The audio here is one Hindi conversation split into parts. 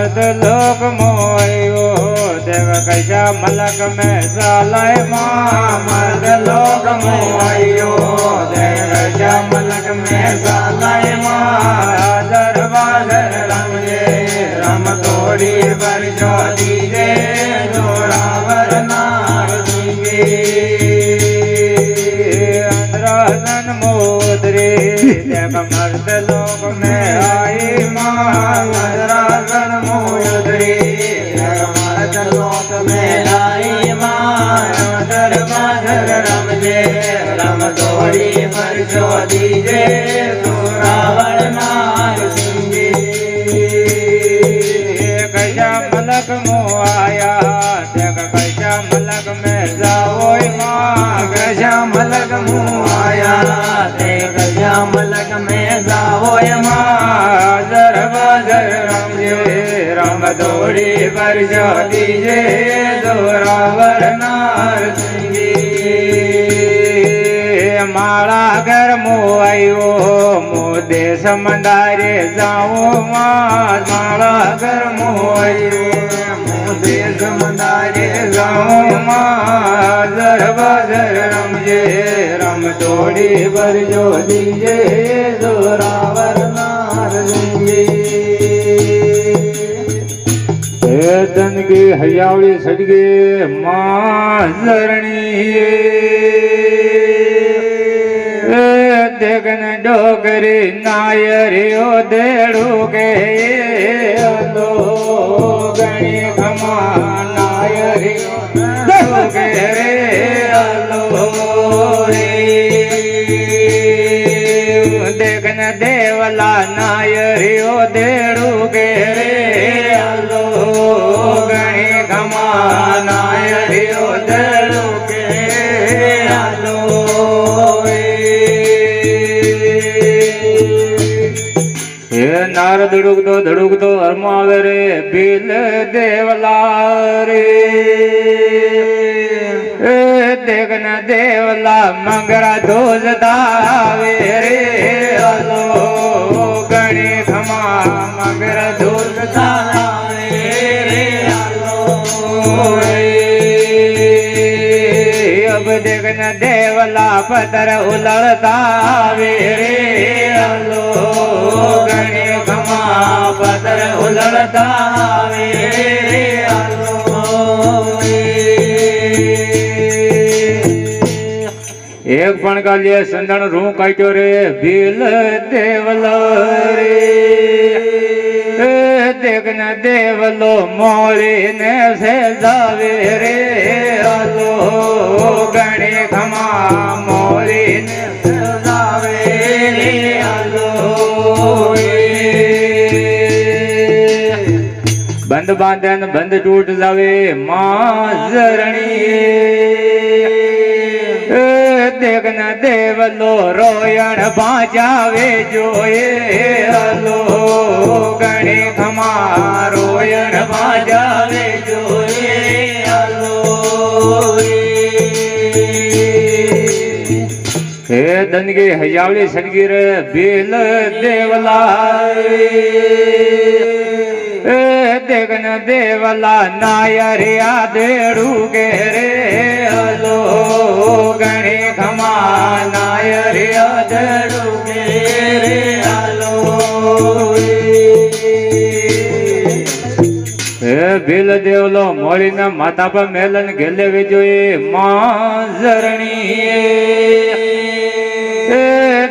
मर्द लोक मोयो देव कैसा मलक में सालय माँ मर्द लोक मोयो देव कैसा मलक में सालय माँ दरबार रंगे रम तोड़ी पर जो दीजे जोरावर नार सिंगे अंद्रासन मोदरे देव मर्द लोक में आई माँ अंद्रासन मोदरे देव मर्द लोक में आई माँ दरबार रमजे रम तोड़ी पर जो दीजे जोरावर नार सिंगे कैसा मलक मोआया देख कैसा मलक में जाओ माँ कैसा मलक मोआया देख कैसा मलक में जाओ माँ जर बजर रमजे रम दौड़ी पर जो दीजे जोरावर नार सिंगे माला घर मोआयो मो देश मंडारे जाओ माँ माला घर मोआयो मो देश मंडारे जाओ माँ जर बजर रमजे रम तोड़ी बर जो दीजे जोरावर नार सिंगे धन की हरियावली सजगे माँ जरणी देखन डोकरी नायरियो देड़ू के लो गणी खमा नायरियो देड़ू के लो देखन देवला नायरियो देड़ू के लो गणी खमा नायरियो देड़ू के लो नार धड़ुक दो हरमो आवे रे बिल देवला रे देखन देवला मंगरा धोज दावे रे अलो गणी खमा मंगरा धोज दावे रे अलो अब देखन देवला पतर उलड़ता वे रे अलो गणी खमा पतर उलड़ता वे रे अलो एक पण का लिए संदन रू काट्यो रे भील देवलो रे देखन देवलो मोरी ने से जावे रे अलो गणी खमा मोरी ने से जावे रे अलो बंद बांधन बंद टूट जावे माँ जरणी देखन देवलो रोयण बाजावे जोए अलो गणी खमा रोयण बाजावे जोए अलो हे दनगी हयावली सदगीर बेल देवला देखन देवला नायरिया देड़ू के रे अलो गणी खमा नायरिया देड़ू के रे अलो बिल देवलो मोड़ी न माता पर मेलन गेले वे जोए माँ जरणी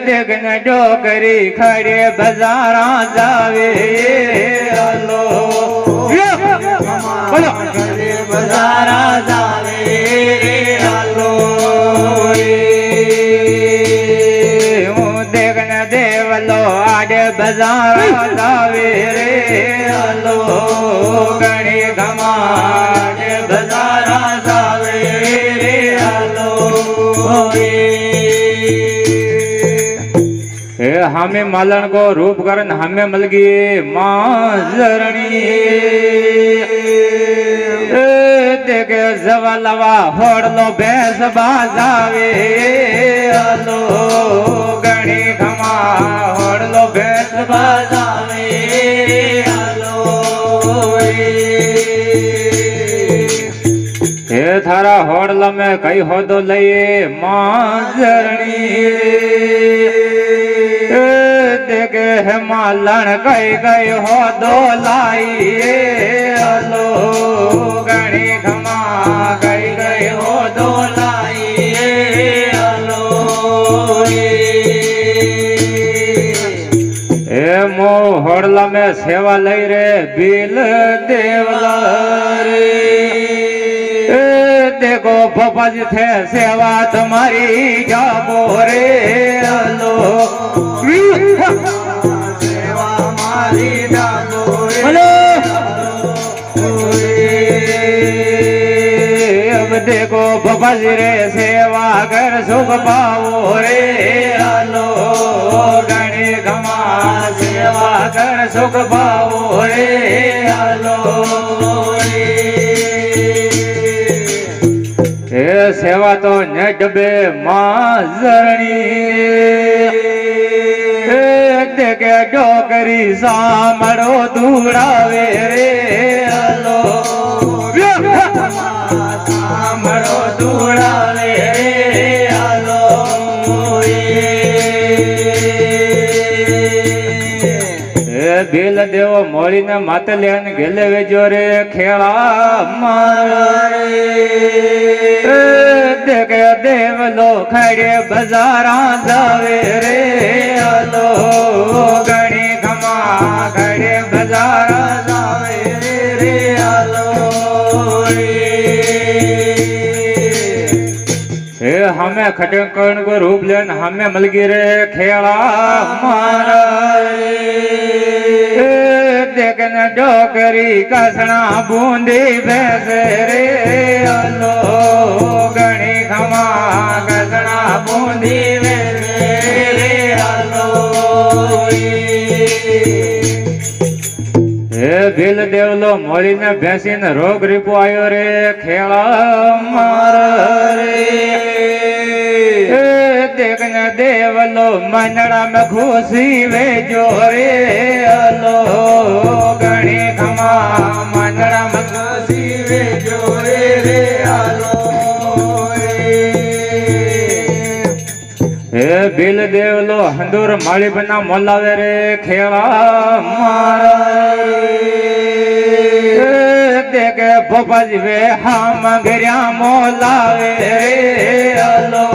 देखन डोकरी खड़े बाजारा जावे अलो बाजारा जावे अलो देखन देवलो आडे बाजारा जावे रे अलो गणी खमा आडे बाजारा जावे रे अलो हमें मालन को रूप करन हमें मल गए माँ जरणी देखे जवालवा होड़ लो भैंस बाजावे अलो गणी खमा होड़ लो भैंस बाजावे अलो तारा होड़ला में कई हो दो लइए मांजरणी देखे है मालन कई गई हो दो लाइए अलो गणी खमा कई गई हो दो लाइए अलो ए मो होड़ला में सेवा लई रे बिल देवला रे देखो पापा जी थे सेवा तुम्हारी जाबो रे अलो सेवा हमारी जाबो रे अब देखो पापा जी रे सेवा कर सुख पाओ रे अलो गणी खमा सेवा कर सुख पाओ रे अलो ए सेवा तो न डबे माजरणी देखे डोकरी सामड़ो धूड़ावे रे अलो सामड़ो धूड़ावे रे अलो बिल देव मोड़ी ने माते लेन गेले वेजो रे खेला मारे देखे देव लो खड़े बाजारा जावे रे अलो गणी खमा खड़े बाजारा जावे रे अलो हे हमें खटकण को रूप लेन हमें मलगी रे खेला मारा देखन डोकरी कसना बूंदी भैंस रे अलो गणी खमा कसना बूंदी भैंस रे अलो हे बिल देवलो मोड़ी ने भैंसी ने रोग रिपो आयो रे खेला मार रे देखन देवलो मनड़ा में खुशी वे जो रे अलो गणी खमा मनड़ा में खुशी वे जो रे अलो हे बिल देवलो हंदूर माली बना मोलावे रे खेला मारा देखे पपा जी वे हम गिरिया मोलावे रे अलो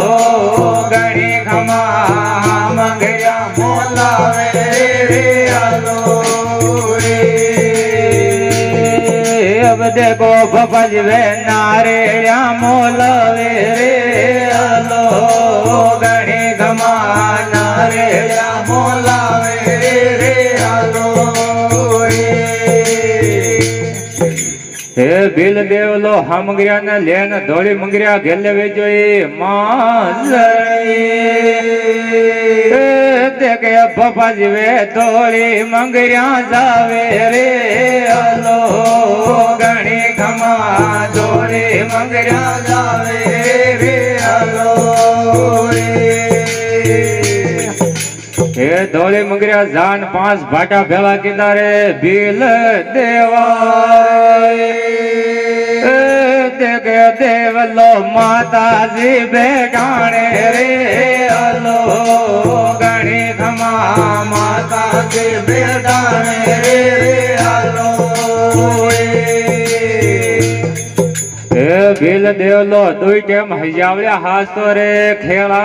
गणी खमा हम गिरिया मोलावे रे अलो अब देखो पपा जी वे नारेड़िया मोलावे रे अलो गणी खमा नारेड़िया मोलावे रे अलो हे बिल देवलो हम गिरिया ने लेन धोली मंगरिया गेले वे जोई मांजरणी देखे पपा जी वे धोली मंगरिया जावे रे अलो गणी खमा धोली मंगरिया जावे रे अलो हे धोली मंगरिया जान 5 भाटा भेला कीधा रे बिल देवा देखे देवलो माता जी बेटाणे रे अलो गणी खमा माता जी बेटाणे रे अलो हे बिल देवलो दुई टेम हजावल्या हास्तो रे खेला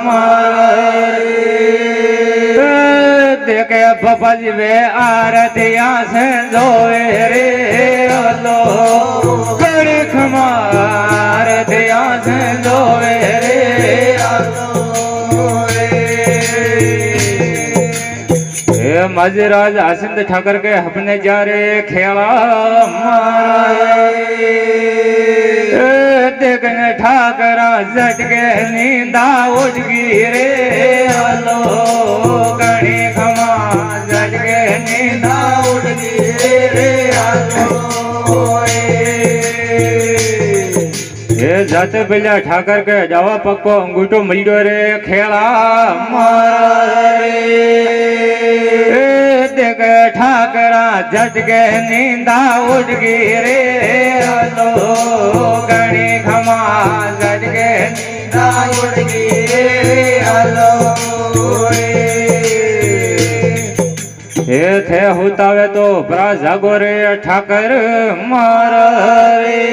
मारे देखे पपा जी वे आरतिया से जोवे रे अलो गणी खमा आरतिया से जोवे रे अलो मजराज आसिंद ठाकर के अपने जा रे खेला मारे देखने ठाकरा झटके नींदा उठ गिरे अलो गणी खमा झटके नींदा उठ गिरे अलो ये जात बिल्या ठाकर के जावा पक्को अंगूठो मिल्यो रे खेला मारे देख ઠાકરા झटके नींदा उड़ गई रे हलो गणी खमा झटके नींदा उड़ गई रे हलो हे थे हुतावे तो भरा जागो रे ठाकर मारा रे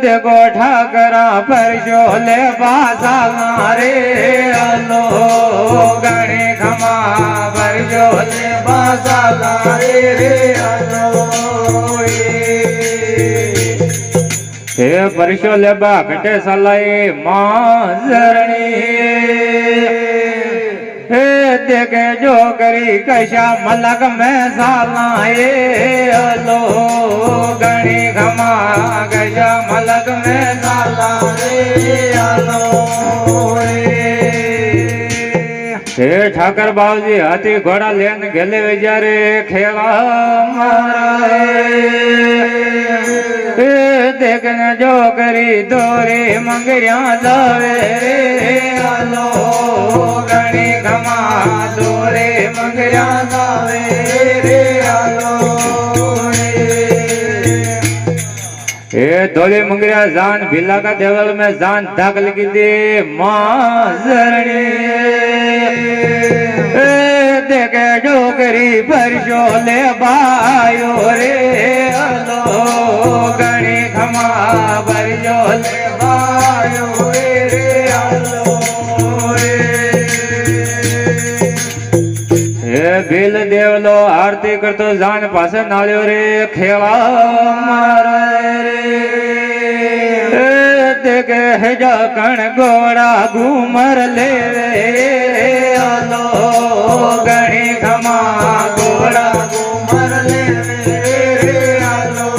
देखो ठाकरा पर जो ले बासा रे हलो गणी खमा पर जो ले बासा रे हलो हे परशो ले बा कटे सलाई माजरणी हे देखे जो करी कशा मलक में सालाए हलो गणी खमा कशा मलक में सालाए हलो हे ठाकर बाबूजी हाथी घोड़ा लेन गेले बेचारे खेला मारा हे देखने जो करी दोरे मंगरिया जावे रे हलो गणी खमा दोरे मंगरिया जावे रे हलो हे धोली मंगरिया जान भिला का देवल में जान दाखल की दे माजरणी देखे जो करी परशो ले बायो रे हलो गणी खमा परशो ले बायो रे हलो हे बिल देवलो आरती करतो जान पासे नाल्यो रे खेला मारा रे देखे हेजा कण गोड़ा घूमर ले रे हलो गणी खमा गोड़ा घूमर ले रे हलो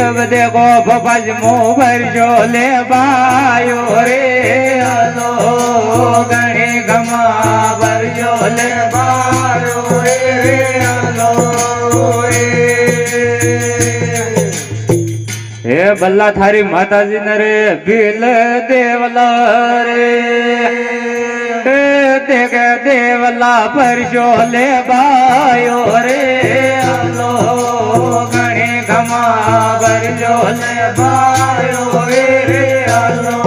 अब देखो बबज मुँह भर जो ले बायो रे हलो गणी खमा भर जो ले बायो रे हलो हे बल्ला थारी माता जी न रे बिल देवला रे देखे देवला पर ले बायो रे हलो गणी खमा पर ले बायो रे हलो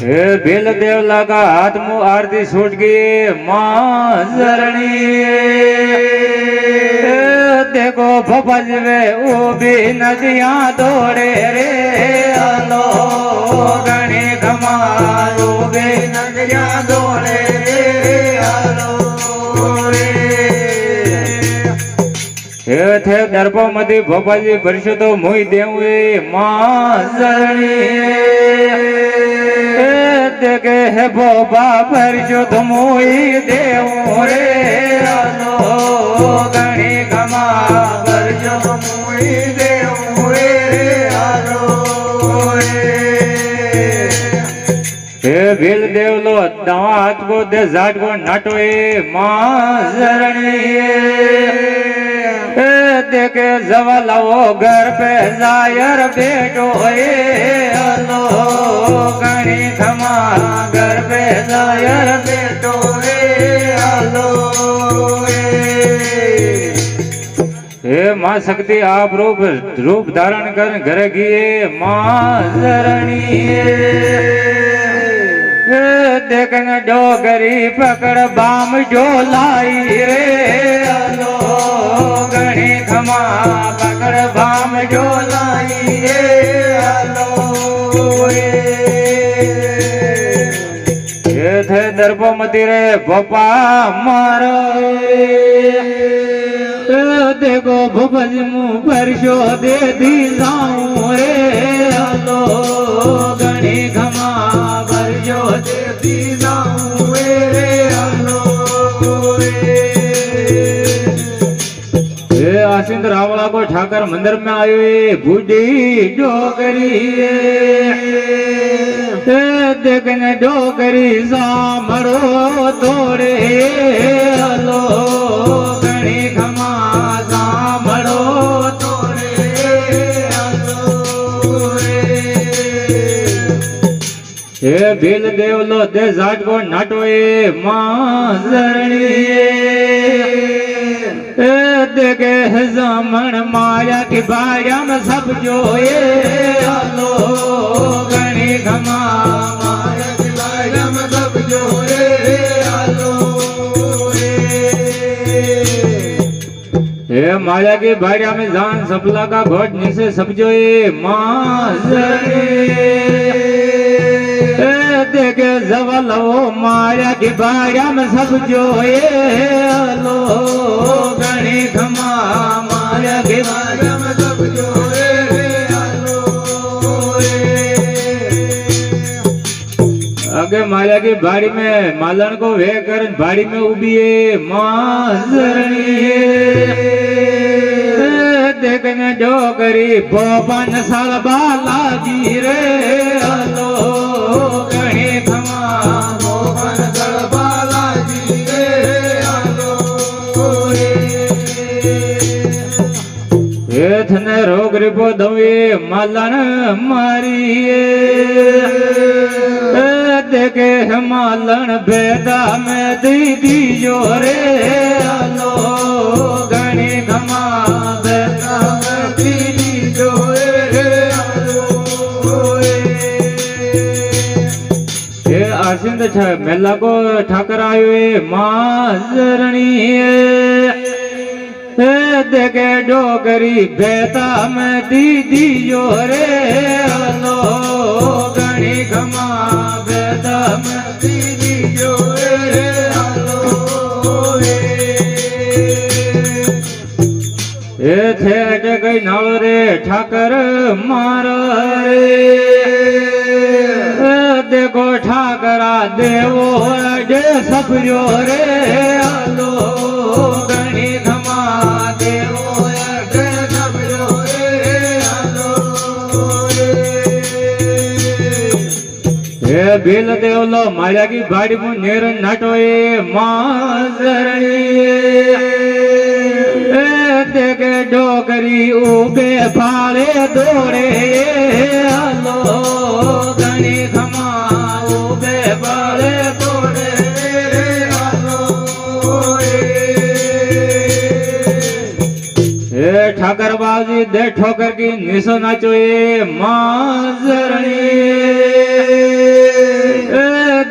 हे बिल देवला का हाथ मुँह आरती छूट गई माजरणी देखो भपज में वो भी नदियां दौड़े रे हलो गणी खमा वो भी नदियां दौड़े रे हलो हे थे दर्पो मधी भोपाली भरशो तो मोई देवे माजरणी देखे है बोबा भरशो तो मोई देव रे हलो गणी खमा भरशो तो मोई देव रे हलो हे भील देवलो दवा हाथ को दे जाट को नाटोए माजरणी देखे जवल वो घर पे जायर बेटो हलो गणी खमा घर पे जायर बेटो हलो हे माँ शक्ति आप रूप धारण कर घर गिए माजरणी देखन डोगरी पकड़ बाम जो लाई रे हलो गणी खमा पकड़ बाम जो लाई रे हलो ये थे दर्पो मती रे भोपा मारो देखो भोपज मुँह परशो दे दी जाऊं रे हलो गणी खमा परशो दे दी जाऊं रे हलो आसिंद रावला को ठाकर मंदिर में आयो बूढ़ी डोगरी देखने डोगरी सामरो तोड़े हलो गणी खमा सामरो तोड़े हलो हे ભીલ દેવલો દે ઝાટકો નાટો એ માઝરણી देखे जमन माया की बारिया में सब जो ये आलो गणी घमा माया की बारिया में सब जो ये आलो ये माया की बारिया में जान सपला का घोट नीचे सब जो ये माज़री देखे जवल वो माया की बारिया में सब जो ये आलो गणी घमा माया की बारिया में सब जो ये आलो अगे माया की बाड़ी में मालन को वे कर बाड़ी में उभी है माज़रणी देखने जो करी बोपन साल बाला गिरे आलो गणी घमा बोपन साल बाला गिरे आलो थने रोग रिपो दवे मालन मारिए देखे मालन बेदा में दीदी जो रे आलो गणी घमा बेदा में दीदी जो रे आलो ये आसिंद मेला को ठाकर आयो माज़रणी देखे डोगरी बेता में दीदी जो रे आलो गणी घमा बेता में दीदी जो रे आलो ये थे जगई नाव रे ठाकर मारो रे देखो ठाकरा देवो जे सब जो रे आलो गणी घमा देवो जे सब जो रे आलो ये भील देवलो माया की बाड़ी में नेर नाटो ये माज़रणी देखे डोगरी उबे फाले दौड़े आलो गणी घमा उबे फाले दौड़े आलो ये ठाकर बाजी दे ठोकर की निशो नाचो ये माज़रणी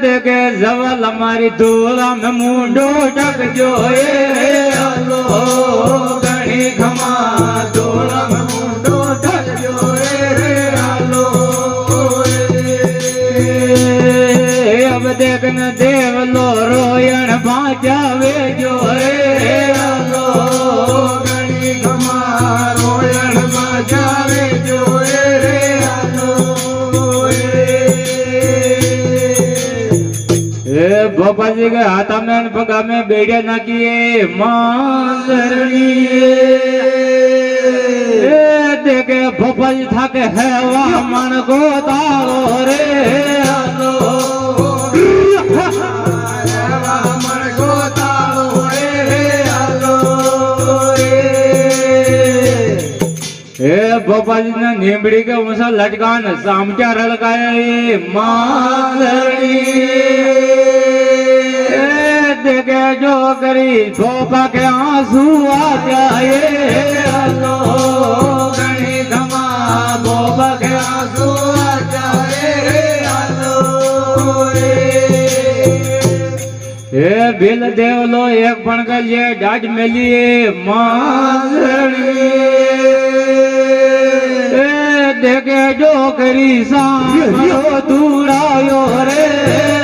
देखे जवल हमारी दूला में मुंडो ढक जो ये आलो गणी घमा दूला में मुंडो ढक जो रे आलो अब देखन देवलो रोयण बाजावे जो रे आलो गणी घमा रोयण बाजावे जो रे आलो बाबा जी के हाथ में पगा में बेड़िया ना किए माज़रणी देखे बाबा जी था के है वाह मन को तारो रे आलो मन को तारो रे आलो ए बाबा जी ने नीमड़ी के मुसा लटकान सामचा रलकाए माज़रणी देखे जो करी धोपा के आंसू आ जाए आलो गणी घमा धोपा के आंसू आ जाए आलो ये भील देवलो एक बनकर ये डाज मिलिए माज़रणी देखे जो करी सामो दूरायो रे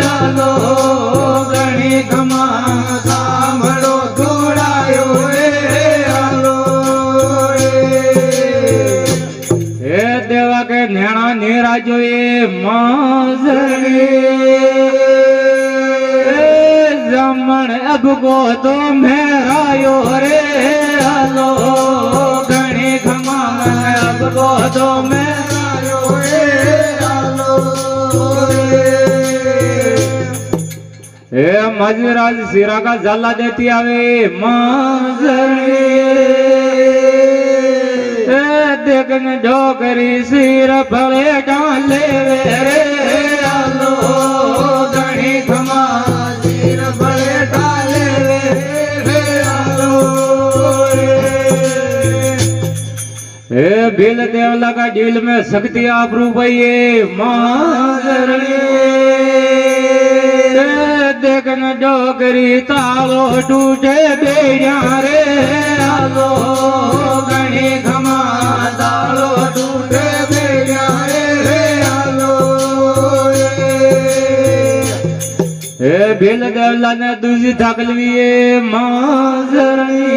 आलो गणी घमा सामड़ो दूरायो रे आलो हे देवा के नैना निराजो ये माज़रणी जमन अब को तो मेरायो रे आलो गणी घमा अब को तो मेरायो रे आलो हे मजराज सिरा का जला देती आवे माज़रणी देखन डोकरी सिर फले डाले रे आलो भील देवला का दिल में शक्ति आप रूपये माधरणी देखन डोगरी तालो टूटे बेड़िया रे आलो गणी खमा तालो टूटे बेड़िया रे आलो हे भील देवला ने दूसरी तकलवी माधरणी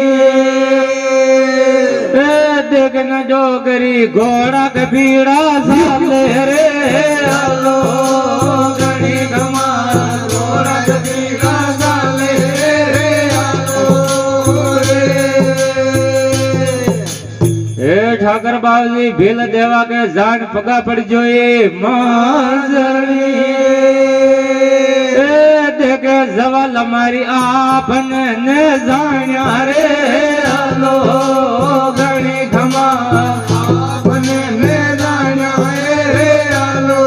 देखन डोगरी घोड़ा के पीड़ा साले रे आलो गणी खमा घोड़ा के पीड़ा साले रे आलो हे ठाकर बाबूजी भील देवा के जान पगा पड़ जोए मांजरणी देखे जवाल हमारी आपन ने जान्या रे आलो गणी खमा आपने ने जान्या रे आलो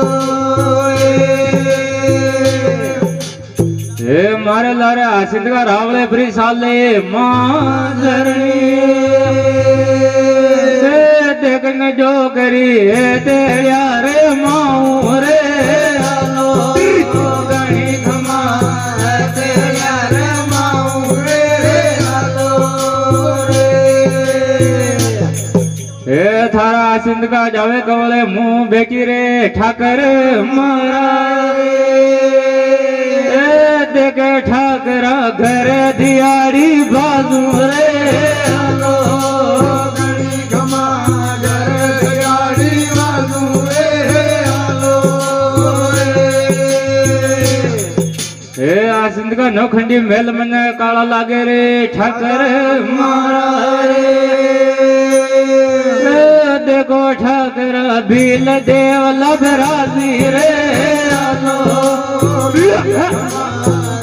हे मारे लारे आसिंद का रावले फ्री साले मांजरणी देखन जो करी है तेरिया रे माऊ रे आलो गणी खमा तेरिया रे माऊ रे आलो हे थारा सिंध का जावे कवले मुंह बेटी रे ठाकर मारा रे देखे ठाकरा घर दियारी बाजू रे आलो गणी खमा घर दियारी बाजू रे आलो हे आ सिंध का नौखंडी मेल मन काला लागे रे ठाकर मारा रे देखो ठाकर भील देव लभराजी रे आलो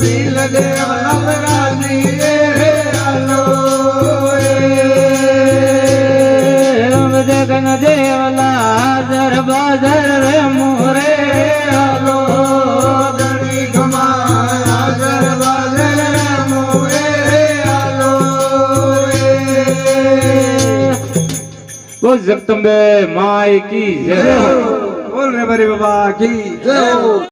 भील देव लभराजी रे आलो देखन देवला जर बाजर रे मोरे आलो गणी खमा जर बाजर रे मोरे आलो जगदम्बे माई की जय हो। बोल रे बड़ी बाबा की जय हो।